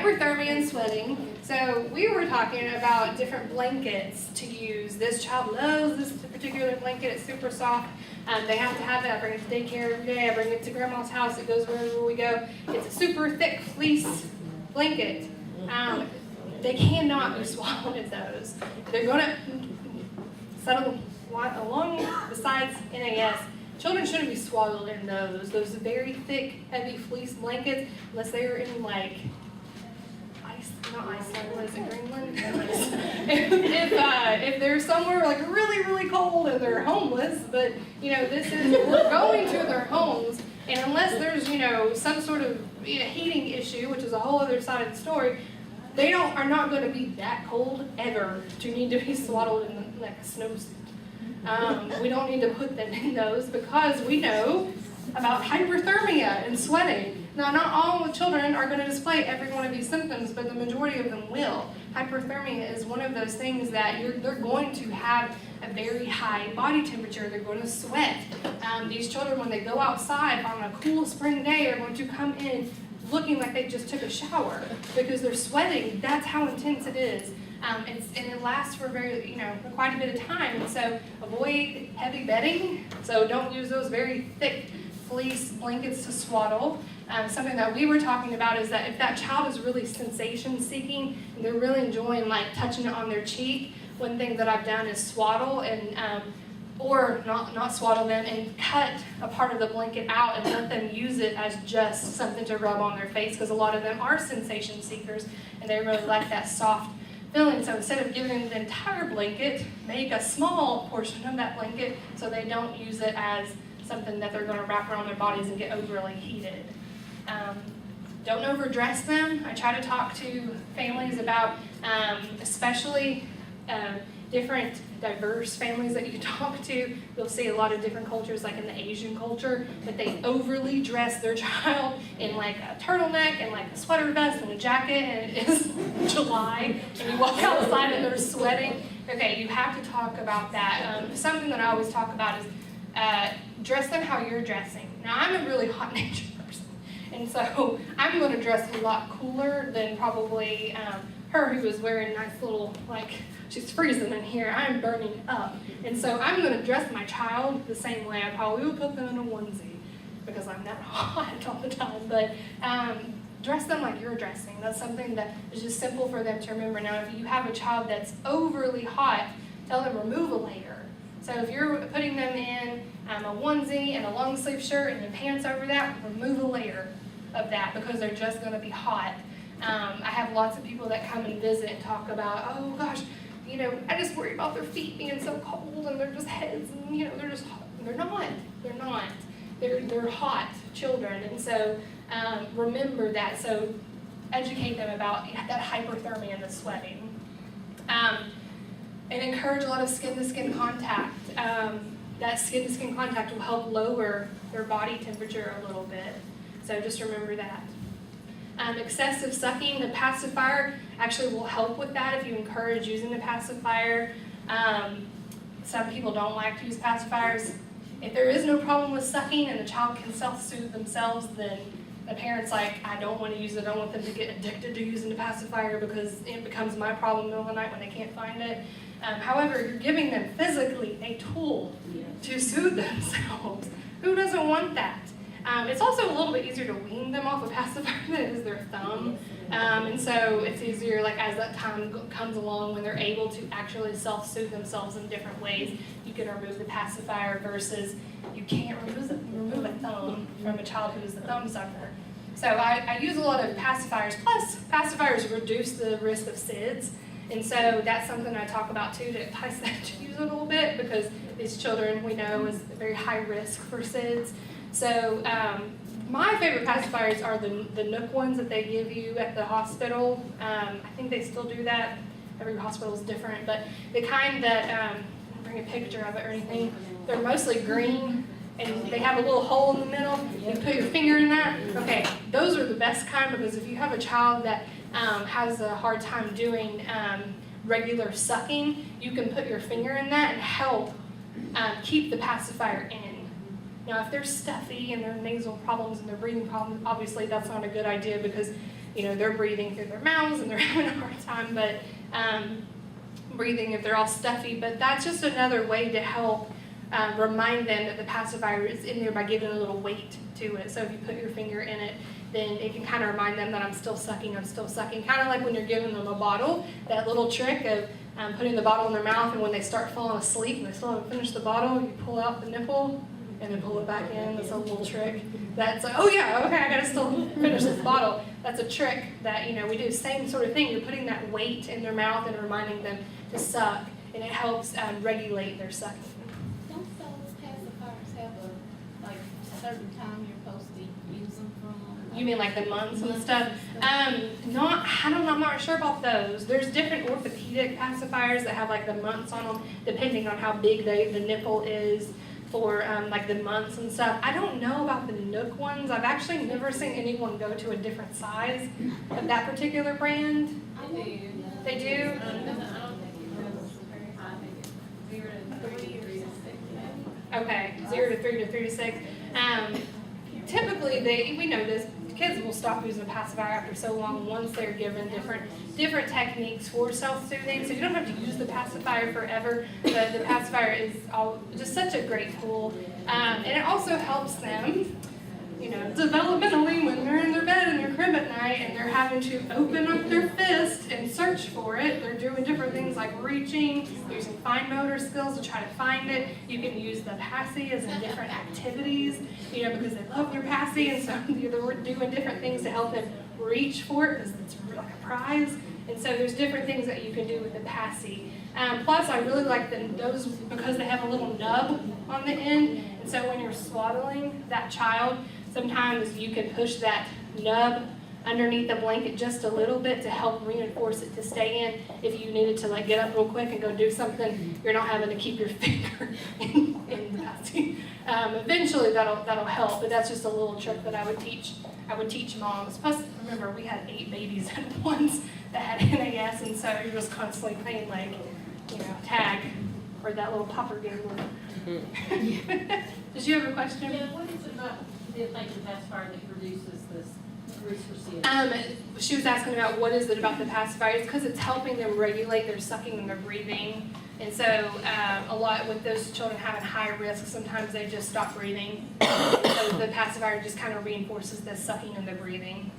hyperthermia and sweating. So we were talking about different blankets to use. This child loves this particular blanket. It's super soft. They have to have it. I bring it to daycare every day. I bring it to grandma's house. It goes wherever we go. It's a super thick fleece blanket. They cannot be swallowed in those. They're going to settle along the sides NAS. Children shouldn't be swaddled in those. Those very thick, heavy fleece blankets, unless they are in like not Iceland, what is it, Greenland? if they're somewhere like really, really cold and they're homeless, but we're going to their homes, and unless there's some sort of heating issue, which is a whole other side of the story, they are not going to be that cold ever to need to be swaddled in like a snowsuit. We don't need to put them in those because we know about hyperthermia and sweating. Now, not all children are going to display every one of these symptoms, but the majority of them will. Hyperthermia is one of those things that they're going to have a very high body temperature. They're going to sweat. These children, when they go outside on a cool spring day, are going to come in looking like they just took a shower because they're sweating. That's how intense it is. And it lasts for for quite a bit of time. And so avoid heavy bedding. So don't use those very thick fleece blankets to swaddle. Something that we were talking about is that if that child is really sensation seeking and they're really enjoying like touching it on their cheek, one thing that I've done is swaddle and or not swaddle them and cut a part of the blanket out and let them use it as just something to rub on their face, because a lot of them are sensation seekers and they really like that soft feeling. So instead of giving them the entire blanket, make a small portion of that blanket so they don't use it as something that they're going to wrap around their bodies and get overly heated. Don't overdress them. I try to talk to families about, especially different diverse families that you talk to. You'll see a lot of different cultures, like in the Asian culture, that they overly dress their child in like a turtleneck and like a sweater vest and a jacket, and it is July and you walk outside and they're sweating. Okay, you have to talk about that. Something that I always talk about is dress them how you're dressing. Now, I'm a really hot natured person, and so I'm going to dress a lot cooler than probably her, who was wearing nice little, like, she's freezing in here. I'm burning up. And so I'm going to dress my child the same way. I probably would put them in a onesie because I'm that hot all the time. But dress them like you're dressing. That's something that is just simple for them to remember. Now, if you have a child that's overly hot, tell them remove a layer. So if you're putting them in a onesie and a long sleeve shirt and the pants over that, remove a layer of that because they're just going to be hot. I have lots of people that come and visit and talk about, oh gosh, I just worry about their feet being so cold and they're just heads and they're just hot. They're not. They're hot children, and so remember that. So educate them about that hyperthermia and the sweating. And encourage a lot of skin-to-skin contact. That skin-to-skin contact will help lower their body temperature a little bit. So just remember that. Excessive sucking, the pacifier actually will help with that if you encourage using the pacifier. Some people don't like to use pacifiers. If there is no problem with sucking and the child can self-soothe themselves, then the parent's like, I don't want to use it. I don't want them to get addicted to using the pacifier because it becomes my problem in the middle of the night when they can't find it. However, you're giving them physically a tool to soothe themselves. Who doesn't want that? It's also a little bit easier to wean them off a pacifier than it is their thumb. And so it's easier, like as that time comes along when they're able to actually self-soothe themselves in different ways, you can remove the pacifier versus you can't remove a thumb from a child who is a thumb sucker. So I use a lot of pacifiers, plus pacifiers reduce the risk of SIDS. And so that's something I talk about too, to entice them to use it a little bit, because these children we know is very high risk for SIDS. So my favorite pacifiers are the Nook ones that they give you at the hospital. I think they still do that. Every hospital is different, but the kind that, I didn't bring a picture of it or anything, they're mostly green and they have a little hole in the middle. You put your finger in that. Okay, those are the best kind, because if you have a child that has a hard time doing regular sucking, you can put your finger in that and help keep the pacifier in. Now, if they're stuffy and their nasal problems and their breathing problems, obviously that's not a good idea, because they're breathing through their mouths and they're having a hard time, but breathing if they're all stuffy. But that's just another way to help remind them that the pacifier is in there by giving a little weight to it. So if you put your finger in it, then it can kind of remind them that I'm still sucking. Kind of like when you're giving them a bottle, that little trick of putting the bottle in their mouth, and when they start falling asleep and they still haven't finished the bottle, you pull out the nipple and then pull it back in. That's a little trick. That's like, oh yeah, okay, I gotta still finish this bottle. That's a trick that we do. Same sort of thing. You're putting that weight in their mouth and reminding them to suck, and it helps regulate their sucking. Don't those pacifiers have a certain time you're supposed to use them from? You mean like the months and stuff? I'm not sure about those. There's different orthopedic pacifiers that have like the months on them, depending on how big the nipple is for like the months and stuff. I don't know about the Nook ones. I've actually never seen anyone go to a different size of that particular brand. I do. They do? Okay, 0 to 3 to 3 to 6. Typically, we know this. Kids will stop using a pacifier after so long once they're given different techniques for self-soothing. So you don't have to use the pacifier forever. But the pacifier is just such a great tool, and it also helps them, developmentally when they're in their bed in their crib at night and they're having to open up their fist and search for it. They're doing different things like reaching, using fine motor skills to try to find it. You can use the passy as in different activities, because they love their passy, and so they're doing different things to help them reach for it because it's like a prize. And so there's different things that you can do with the passy. Plus, I really like those because they have a little nub on the end, and so when you're swaddling that child, sometimes you can push that nub underneath the blanket just a little bit to help reinforce it to stay in. If you needed to get up real quick and go do something, you're not having to keep your finger in the passy. Eventually that'll help, but that's just a little trick that I would teach moms. Plus, remember, we had 8 babies at once that had NAS, and so you're just constantly playing tag or that little popper game. Did you have a question? Yeah, what is it about the pacifier that produces this resistance? She was asking about what is it about the pacifier. It's because it's helping them regulate their sucking and their breathing. And so a lot with those children having high risk, sometimes they just stop breathing. So the pacifier just kind of reinforces the sucking and the breathing.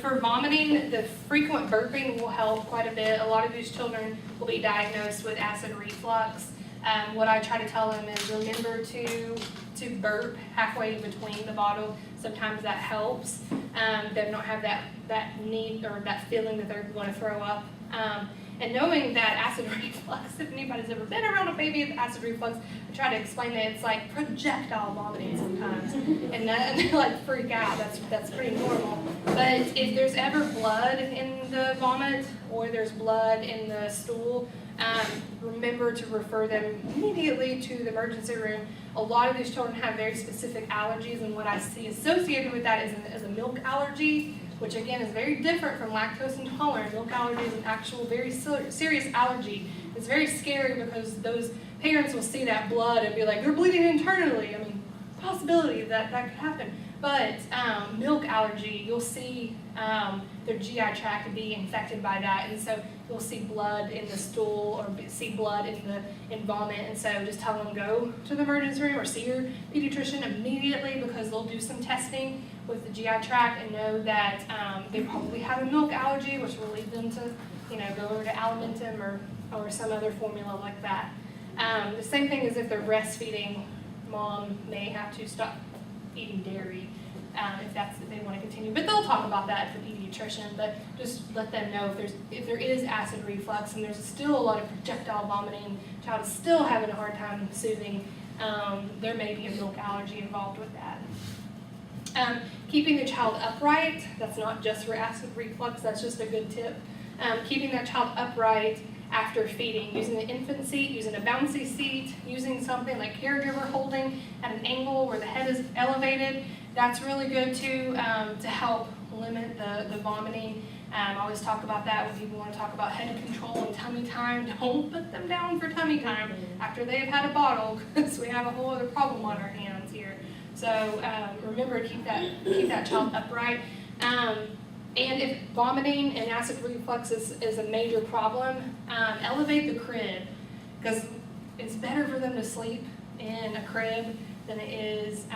For vomiting, the frequent burping will help quite a bit. A lot of these children will be diagnosed with acid reflux. What I try to tell them is remember to burp halfway between the bottle. Sometimes that helps. They don't have that need or that feeling that they're going to throw up. And knowing that acid reflux, if anybody's ever been around a baby with acid reflux, I try to explain that it's like projectile vomiting sometimes, and they freak out. That's pretty normal. But if there's ever blood in the vomit or there's blood in the stool, remember to refer them immediately to the emergency room. A lot of these children have very specific allergies, and what I see associated with that is a milk allergy, which again is very different from lactose intolerant. Milk allergy is an actual very serious allergy. It's very scary because those parents will see that blood and be like, they're bleeding internally. I mean, possibility that could happen. But milk allergy, you'll see their GI tract be infected by that, and so you'll see blood in the stool or see blood in vomit, and so just tell them go to the emergency room or see your pediatrician immediately because they'll do some testing with the GI tract and know that they probably have a milk allergy, which will lead them to go over to Alimentum or some other formula like that. The same thing as if they're breastfeeding, mom may have to stop eating dairy if they want to continue. But they'll talk about that at the pediatrician, but just let them know if there is acid reflux and there's still a lot of projectile vomiting, the child is still having a hard time soothing, there may be a milk allergy involved with that. Keeping the child upright, that's not just for acid reflux, that's just a good tip. Keeping that child upright after feeding, using the infant seat, using a bouncy seat, using something like caregiver holding at an angle where the head is elevated. That's really good too, to help limit the vomiting. I always talk about that when people want to talk about head control and tummy time. Don't put them down for tummy time after they've had a bottle, because we have a whole other problem on our hands here. So remember to keep that child upright. And if vomiting and acid reflux is a major problem, elevate the crib, because it's better for them to sleep in a crib than it is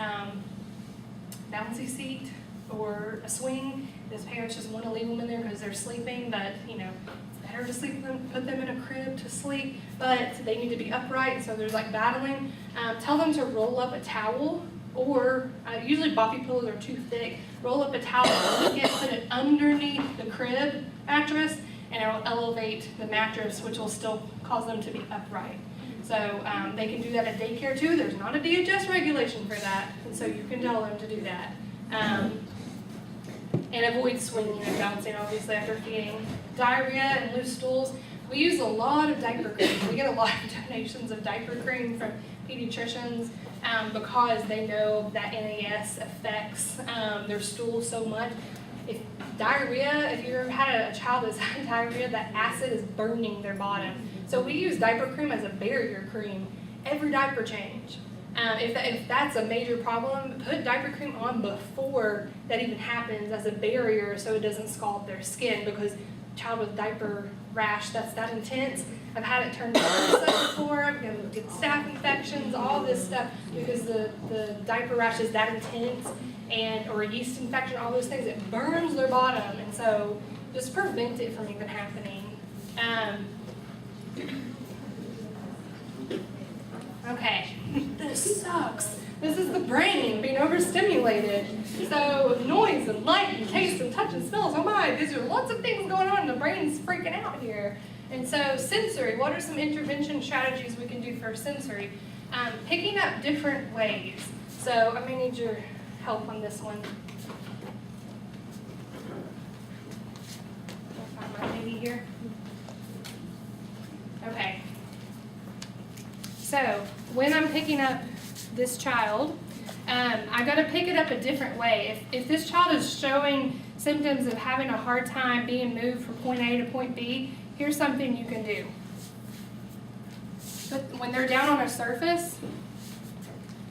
bouncy seat or a swing. Those parents just want to leave them in there because they're sleeping, but you know, it's better to put them in a crib to sleep, but they need to be upright, so there's like battling. Tell them to roll up a towel, or usually boppy pillows are too thick. Roll up a towel, put it underneath the crib mattress, and it will elevate the mattress, which will still cause them to be upright. So they can do that at daycare too. There's not a DHS regulation for that, and so you can tell them to do that. And avoid swinging and bouncing, obviously, after feeding. Diarrhea and loose stools. We use a lot of diaper cream. We get a lot of donations of diaper cream from pediatricians because they know that NAS affects their stool so much. If you've had a child that's had diarrhea, that acid is burning their bottom. So we use diaper cream as a barrier cream every diaper change. If that's a major problem, put diaper cream on before that even happens as a barrier so it doesn't scald their skin, because child with diaper rash, that's that intense. I've had it turn dark before, I've get staph infections, all this stuff, because the diaper rash is that intense, or a yeast infection, all those things, it burns their bottom, and so just prevent it from even happening. Okay, this sucks. This is the brain being overstimulated. So noise and light and taste and touch and smells, oh my, these are lots of things going on. The brain's freaking out here. And so sensory, what are some intervention strategies we can do for sensory? Picking up different ways. So I may need your help on this one. I'll find my baby here. Okay. So when I'm picking up this child, I got to pick it up a different way. If this child is showing symptoms of having a hard time being moved from point A to point B, here's something you can do. But when they're down on a surface,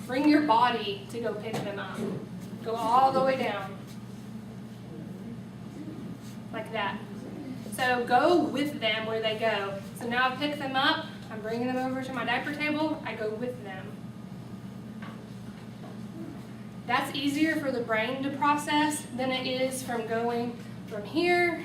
bring your body to go pick them up. Go all the way down. Like that. So go with them where they go. So now I pick them up, I'm bringing them over to my diaper table, I go with them. That's easier for the brain to process than it is from going from here